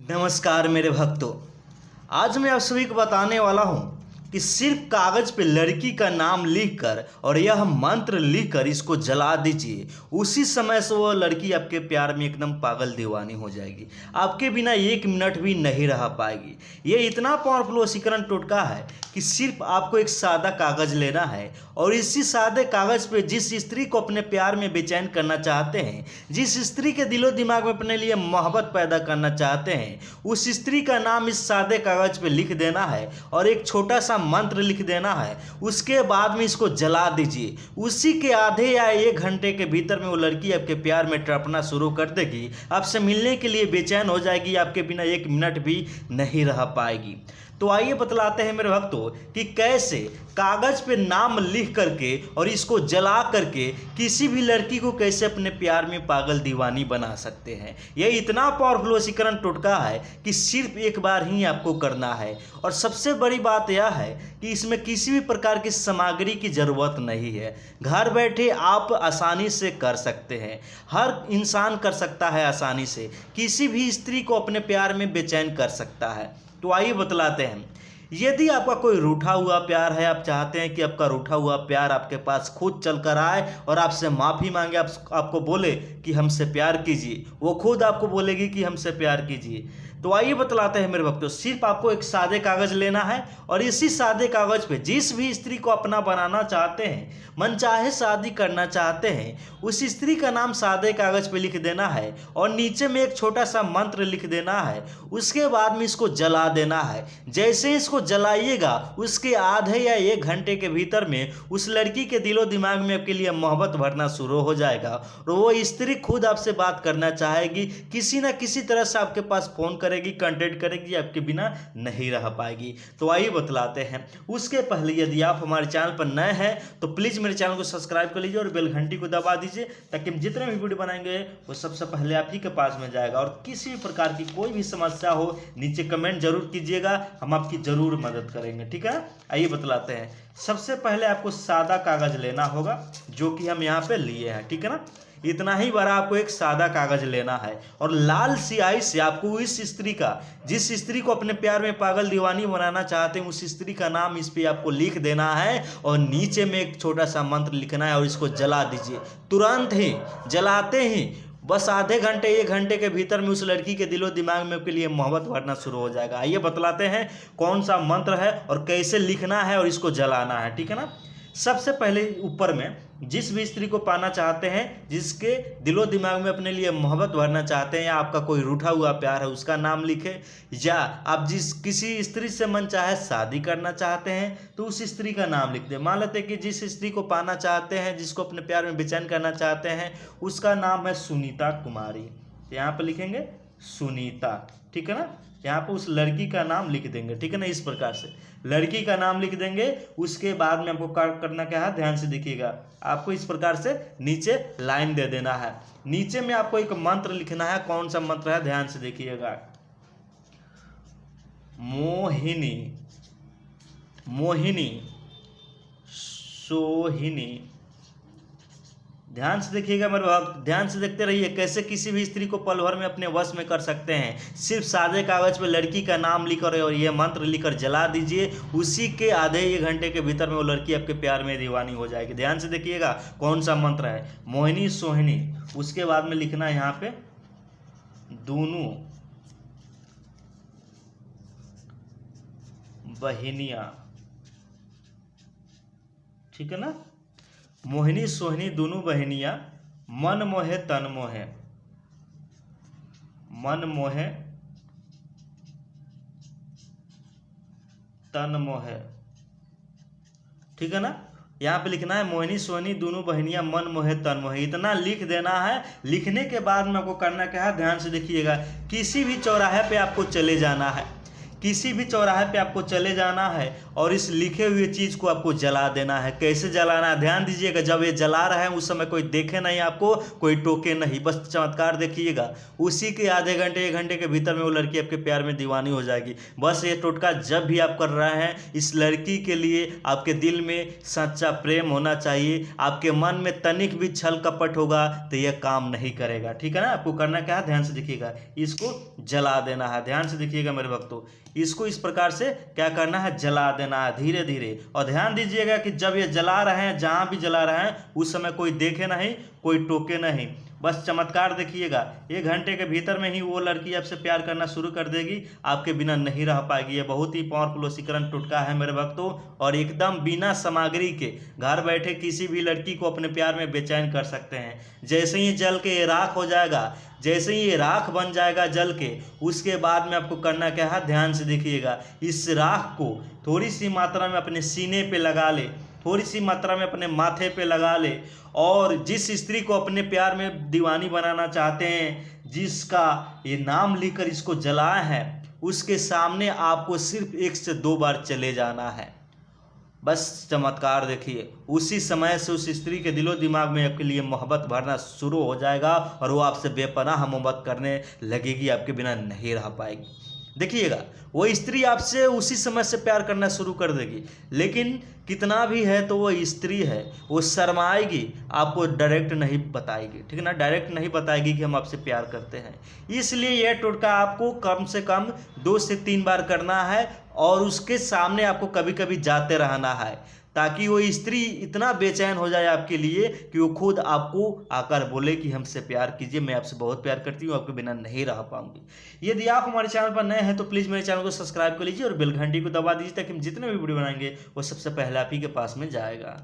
नमस्कार मेरे भक्तों। आज मैं आप सभी को बताने वाला हूँ कि सिर्फ कागज पे लड़की का नाम लिखकर और यह मंत्र लिखकर इसको जला दीजिए। उसी समय से वो लड़की आपके प्यार में एकदम पागल दीवानी हो जाएगी, आपके बिना एक मिनट भी नहीं रह पाएगी। ये इतना पावरफुल वशीकरण टोटका है कि सिर्फ आपको एक सादा कागज लेना है और इसी सादे कागज पे जिस स्त्री को अपने प्यार में बेचैन करना चाहते हैं, जिस स्त्री के दिलो दिमाग में अपने लिए मोहब्बत पैदा करना चाहते हैं, उस स्त्री का नाम इस सादे कागज पे लिख देना है और एक छोटा सा मंत्र लिख देना है। उसके बाद में इसको जला दीजिए। उसी के आधे या 1 घंटे के भीतर में वो लड़की आपके प्यार में तड़पना शुरू कर देगी, आपसे मिलने के लिए बेचैन हो जाएगी, आपके बिना एक मिनट भी नहीं रह पाएगी। तो आइए बतलाते हैं मेरे भक्तों कि कैसे कागज पे नाम लिख करके और इसको जला करके किसी भी लड़की को कैसे अपने प्यार में पागल दीवानी बना सकते हैं। यह इतना पावरफुल वशीकरण टोटका है कि सिर्फ एक बार ही आपको करना है। और सबसे बड़ी बात यह है कि इसमें किसी भी प्रकार की सामग्री की ज़रूरत नहीं है। घर बैठे आप आसानी से कर सकते हैं। हर इंसान कर सकता है आसानी से, किसी भी स्त्री को अपने प्यार में बेचैन कर सकता है। तो आइए बतलाते हैं। यदि आपका कोई रूठा हुआ प्यार है, आप चाहते हैं कि आपका रूठा हुआ प्यार आपके पास खुद चल कर आए और आपसे माफ़ी मांगे, आपको बोले कि हमसे प्यार कीजिए, वो खुद आपको बोलेगी कि हमसे प्यार कीजिए। तो आइए बतलाते हैं मेरे भक्तों। सिर्फ आपको एक सादे कागज़ लेना है और इसी सादे कागज़ पे जिस भी स्त्री को अपना बनाना चाहते हैं, मनचाहे शादी करना चाहते हैं, उस स्त्री का नाम सादे कागज़ पे लिख देना है और नीचे में एक छोटा सा मंत्र लिख देना है। उसके बाद में इसको जला देना है। जैसे इसको जलाइएगा, उसके आधे या 1 घंटे के भीतर में उस लड़की के दिलो दिमाग में आपके लिए मोहब्बत भरना शुरू हो जाएगा और वो स्त्री खुद आपसे बात करना चाहेगी, किसी न किसी तरह से आपके पास फ़ोन करेगी, कांटेक्ट करेगी, आपके बिना नहीं रह पाएगी। तो आइए बतलाते हैं। उसके पहले यदि आप हमारे चैनल पर नए हैं तो प्लीज़ मेरे चैनल को सब्सक्राइब कर लीजिए और बेल घंटी को दबा दीजिए, ताकि हम जितने भी वीडियो बनाएंगे वो सबसे पहले आप ही के पास में जाएगा। और किसी भी प्रकार की कोई भी समस्या हो, नीचे कमेंट जरूर कीजिएगा, हम आपकी ज़रूर मदद करेंगे। ठीक है, आइए बतलाते हैं। सबसे पहले आपको सादा कागज़ लेना होगा, जो कि हम यहाँ पे लिए हैं। ठीक है ना, इतना ही बड़ा आपको एक सादा कागज़ लेना है और लाल स्याही से आपको इस स्त्री का, जिस स्त्री को अपने प्यार में पागल दीवानी बनाना चाहते हैं, उस स्त्री का नाम इस पे आपको लिख देना है और नीचे में एक छोटा सा मंत्र लिखना है और इसको जला दीजिए। तुरंत ही जलाते ही बस आधे घंटे 1 घंटे के भीतर में उस लड़की के दिलो दिमाग में आपके लिए मोहब्बत भरना शुरू हो जाएगा। आइए बतलाते हैं कौन सा मंत्र है और कैसे लिखना है और इसको जलाना है। ठीक है ना, सबसे पहले ऊपर में जिस भी स्त्री को पाना चाहते हैं, जिसके दिलो दिमाग में अपने लिए मोहब्बत भरना चाहते हैं, या आपका कोई रूठा हुआ प्यार है उसका नाम लिखें, या आप किसी स्त्री से मन चाहे शादी करना चाहते हैं तो उस स्त्री का नाम लिख दें। मान लेते हैं कि जिस स्त्री को पाना चाहते हैं, जिसको अपने प्यार में बेचैन करना चाहते हैं, उसका नाम है सुनीता कुमारी। यहाँ पर लिखेंगे सुनीता। ठीक है ना, यहाँ पर उस लड़की का नाम लिख देंगे। ठीक है ना, इस प्रकार से लड़की का नाम लिख देंगे। उसके बाद में आपको करना क्या है, ध्यान से देखिएगा। आपको इस प्रकार से नीचे लाइन दे देना है। नीचे में आपको एक मंत्र लिखना है। कौन सा मंत्र है, ध्यान से देखिएगा। मोहिनी, मोहिनी, सोहिनी। ध्यान से देखिएगा मेरे भक्त, ध्यान से देखते रहिए कैसे किसी भी स्त्री को पल भर में अपने वश में कर सकते हैं। सिर्फ सादे कागज पे लड़की का नाम लिखकर और ये मंत्र लिखकर जला दीजिए। उसी के आधे 1 घंटे के भीतर में वो लड़की आपके प्यार में दीवानी हो जाएगी। ध्यान से देखिएगा कौन सा मंत्र है, मोहिनी सोहिनी। उसके बाद में लिखना है यहाँ पे दोनों बहनियाँ। ठीक है ना, मोहिनी सोहिनी दोनों बहनियाँ, मन मोहे तन मोहे, मन मोहे तन मोहे। ठीक है ना, यहाँ पे लिखना है मोहिनी सोहिनी दोनों बहनियाँ, मन मोहे तन मोहे। इतना लिख देना है। लिखने के बाद में आपको करना क्या है, ध्यान से देखिएगा। किसी भी चौराहे पे आपको चले जाना है, किसी भी चौराहे पे आपको चले जाना है और इस लिखे हुए चीज़ को आपको जला देना है। कैसे जलाना है ध्यान दीजिएगा, जब ये जला रहे हैं उस समय कोई देखे नहीं, आपको कोई टोके नहीं, बस चमत्कार देखिएगा। उसी के आधे घंटे 1 घंटे के भीतर में वो लड़की आपके प्यार में दीवानी हो जाएगी। बस ये टोटका जब भी आप कर रहे हैं, इस लड़की के लिए आपके दिल में सच्चा प्रेम होना चाहिए। आपके मन में तनिक भी छल कपट होगा तो यह काम नहीं करेगा, ठीक है ना। आपको करना क्या है, ध्यान से देखिएगा, इसको जला देना है। ध्यान से देखिएगा मेरे भक्तों, इसको इस प्रकार से क्या करना है, जला देना है धीरे धीरे। और ध्यान दीजिएगा कि जब ये जला रहे हैं, जहाँ भी जला रहे हैं उस समय कोई देखे नहीं, कोई टोके नहीं। बस चमत्कार देखिएगा, 1 घंटे के भीतर में ही वो लड़की आपसे प्यार करना शुरू कर देगी, आपके बिना नहीं रह पाएगी। ये बहुत ही पावरफुल वशीकरण टोटका है मेरे भक्तों, और एकदम बिना सामग्री के घर बैठे किसी भी लड़की को अपने प्यार में बेचैन कर सकते हैं। जैसे ही जल के ये राख हो जाएगा, जैसे ही ये राख बन जाएगा जल के, उसके बाद में आपको करना क्या है, ध्यान से देखिएगा। इस राख को थोड़ी सी मात्रा में अपने सीने पे लगा ले, थोड़ी सी मात्रा में अपने माथे पे लगा ले, और जिस स्त्री को अपने प्यार में दीवानी बनाना चाहते हैं, जिसका ये नाम लेकर इसको जलाए हैं, उसके सामने आपको सिर्फ 1 से 2 बार चले जाना है। बस चमत्कार देखिए, उसी समय से उस स्त्री के दिलो दिमाग में आपके लिए मोहब्बत भरना शुरू हो जाएगा और वो आपसे बेपनाह मोहब्बत करने लगेगी, आपके बिना नहीं रह पाएगी। देखिएगा, वो स्त्री आपसे उसी समय से प्यार करना शुरू कर देगी। लेकिन कितना भी है तो वो स्त्री है, वो शर्माएगी, आपको डायरेक्ट नहीं बताएगी, ठीक है ना, डायरेक्ट नहीं बताएगी कि हम आपसे प्यार करते हैं। इसलिए यह टोटका आपको कम से कम 2 से 3 बार करना है, और उसके सामने आपको कभी कभी जाते रहना है, ताकि वो स्त्री इतना बेचैन हो जाए आपके लिए कि वो खुद आपको आकर बोले कि हमसे प्यार कीजिए, मैं आपसे बहुत प्यार करती हूँ, आपके बिना नहीं रह पाऊंगी। यदि आप हमारे चैनल पर नए हैं तो प्लीज़ मेरे चैनल को सब्सक्राइब कर लीजिए और बेल घंटी को दबा दीजिए, ताकि हम जितने भी वीडियो बनाएंगे वो सबसे पहले आप ही के पास में जाएगा।